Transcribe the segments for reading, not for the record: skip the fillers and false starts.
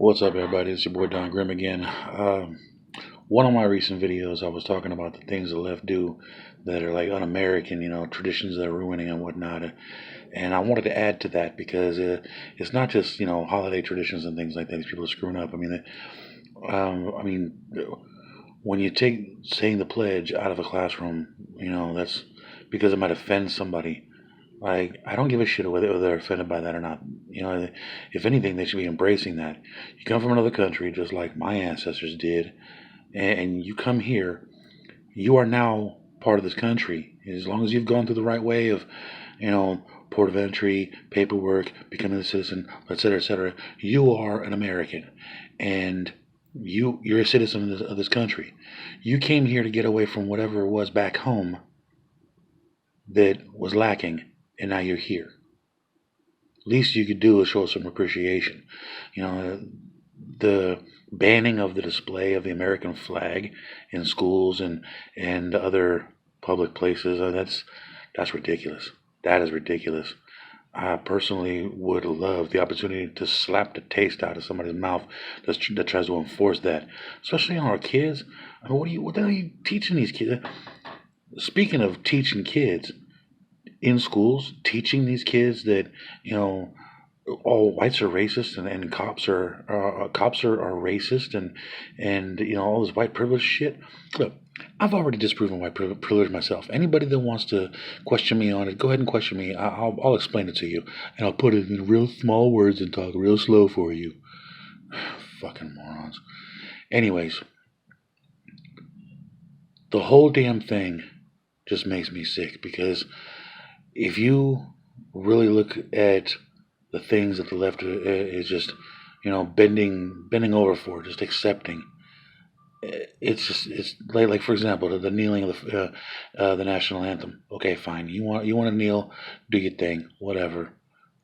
What's up, everybody? It's your boy Don Grimm again. One of my recent videos, I was talking about the things the left do that are like un-American, traditions that are ruining and whatnot. And I wanted to add to that because it's not just holiday traditions and things like that. These people are screwing up. I mean, when you take saying the pledge out of a classroom, that's because it might offend somebody. Like, I don't give a shit whether they're offended by that or not. If anything, they should be embracing that. You come from another country, just like my ancestors did, and you come here, you are now part of this country. As long as you've gone through the right way of, port of entry, paperwork, becoming a citizen, et cetera, you are an American, and you're a citizen of this country. You came here to get away from whatever it was back home that was lacking, and now you're here. Least you could do is show some appreciation. The banning of the display of the American flag in schools and other public places, that's ridiculous. That is ridiculous. I personally would love the opportunity to slap the taste out of somebody's mouth that tries to enforce that, especially on our kids. I mean, what the hell are you teaching these kids? Speaking of teaching kids, in schools, teaching these kids that all whites are racist and cops are racist and all this white privilege shit. Look, I've already disproven white privilege myself. Anybody that wants to question me on it, go ahead and question me. I'll explain it to you, and I'll put it in real small words and talk real slow for you. Fucking morons. Anyways, the whole damn thing just makes me sick because if you really look at the things that the left is just, bending over for, just accepting, it's like for example, the kneeling of the national anthem. Okay, fine. You want to kneel, do your thing, whatever.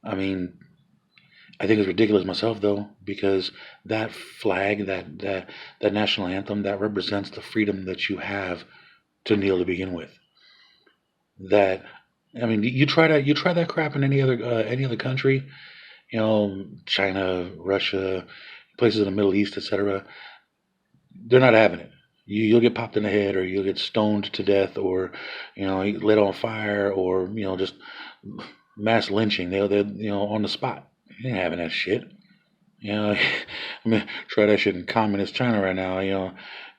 I mean, I think it's ridiculous myself though because that flag, that national anthem, that represents the freedom that you have to kneel to begin with. That I mean, you try that crap in any other country, China, Russia, places in the Middle East, etc. They're not having it. You'll get popped in the head, or you'll get stoned to death, or lit on fire, or just mass lynching. They're on the spot. You ain't having that shit. I mean, try that shit in communist China right now.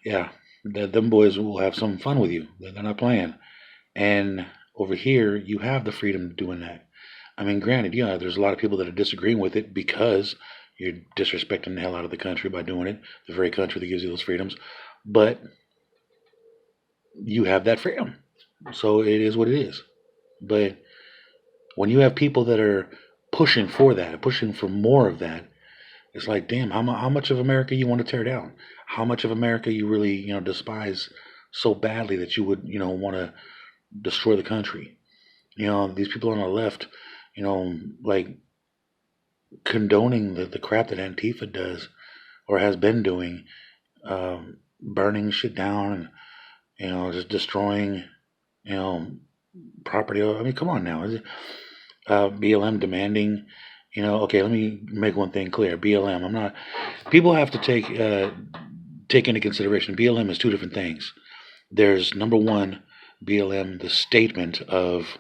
Yeah, them boys will have some fun with you. They're not playing. And over here, you have the freedom of doing that. I mean, granted, yeah, there's a lot of people that are disagreeing with it because you're disrespecting the hell out of the country by doing it, the very country that gives you those freedoms. But you have that freedom. So it is what it is. But when you have people that are pushing for that, pushing for more of that, it's like, damn, how much of America you want to tear down? How much of America you really, despise so badly that you would, want to destroy the country? These people on the left, like condoning the crap that Antifa does or has been doing, burning shit down and just destroying property. I mean, come on now. Is it BLM demanding? Okay, let me make one thing clear. BLM. I'm not. People have to take into consideration. BLM is two different things. There's number one, BLM, the statement of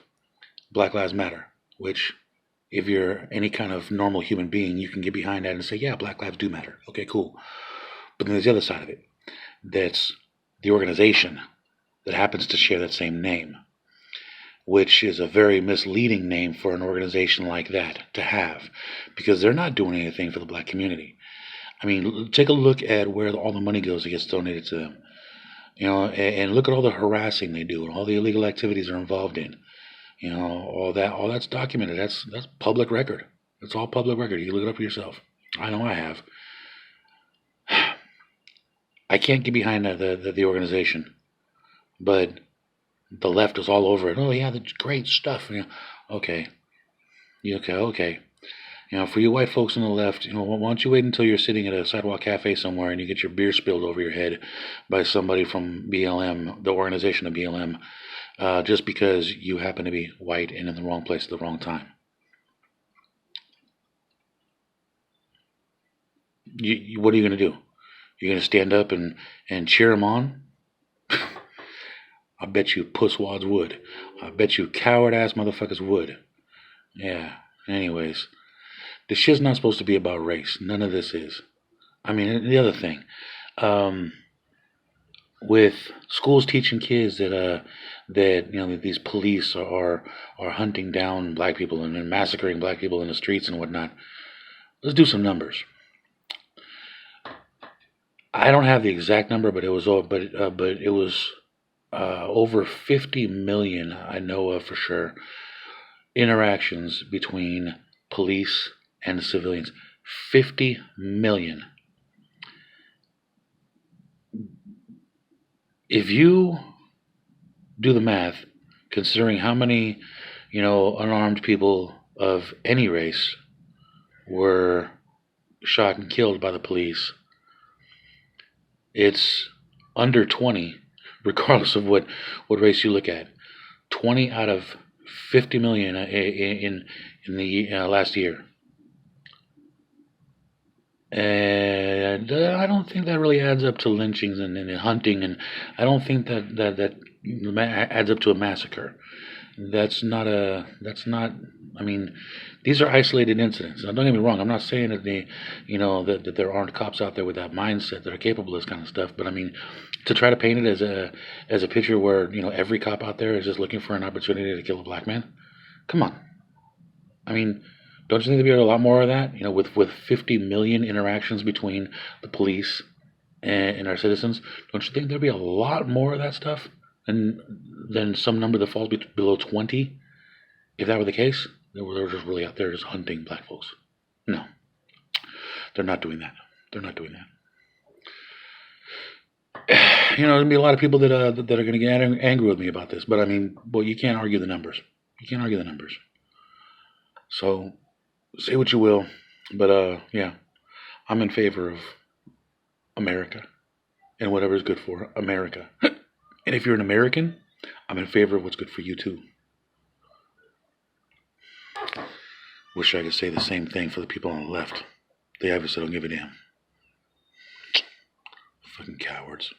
Black Lives Matter, which if you're any kind of normal human being, you can get behind that and say, yeah, Black lives do matter. Okay, cool. But then there's the other side of it. That's the organization that happens to share that same name, which is a very misleading name for an organization like that to have, because they're not doing anything for the black community. I mean, take a look at where all the money goes that gets donated to them. And look at all the harassing they do and all the illegal activities they're involved in. All that's documented. That's public record. It's all public record. You can look it up for yourself. I know I have. I can't get behind the organization, but the left is all over it. Oh yeah, that's great stuff. Okay, okay. For you white folks on the left, why don't you wait until you're sitting at a sidewalk cafe somewhere and you get your beer spilled over your head by somebody from BLM, the organization of BLM, just because you happen to be white and in the wrong place at the wrong time. What are you going to do? You're going to stand up and cheer them on? I bet you pusswads would. I bet you coward ass motherfuckers would. Yeah. Anyways, this shit's not supposed to be about race. None of this is. I mean, the other thing, um, with schools teaching kids that these police are hunting down black people and massacring black people in the streets and whatnot. Let's do some numbers. I don't have the exact number, but it was over 50 million. I know of for sure interactions between police and civilians. 50 million. If you do the math, considering how many, unarmed people of any race were shot and killed by the police, it's under 20, regardless of what race you look at. 20 out of 50 million in the last year. And I don't think that really adds up to lynchings and hunting, and I don't think that adds up to a massacre. That's not. I mean, these are isolated incidents. Now, don't get me wrong. I'm not saying that that there aren't cops out there with that mindset that are capable of this kind of stuff. But I mean, to try to paint it as a picture where every cop out there is just looking for an opportunity to kill a black man. Come on. I mean, don't you think there'd be a lot more of that? With 50 million interactions between the police and our citizens, don't you think there'd be a lot more of that stuff than some number that falls below 20? If that were the case, they're just really out there just hunting black folks. No, they're not doing that. They're not doing that. There'll be a lot of people that are going to get angry with me about this, but I mean, well, you can't argue the numbers. You can't argue the numbers. So, say what you will, but yeah, I'm in favor of America and whatever is good for America. And if you're an American, I'm in favor of what's good for you too. Wish I could say the same thing for the people on the left. They obviously don't give a damn. Fucking cowards.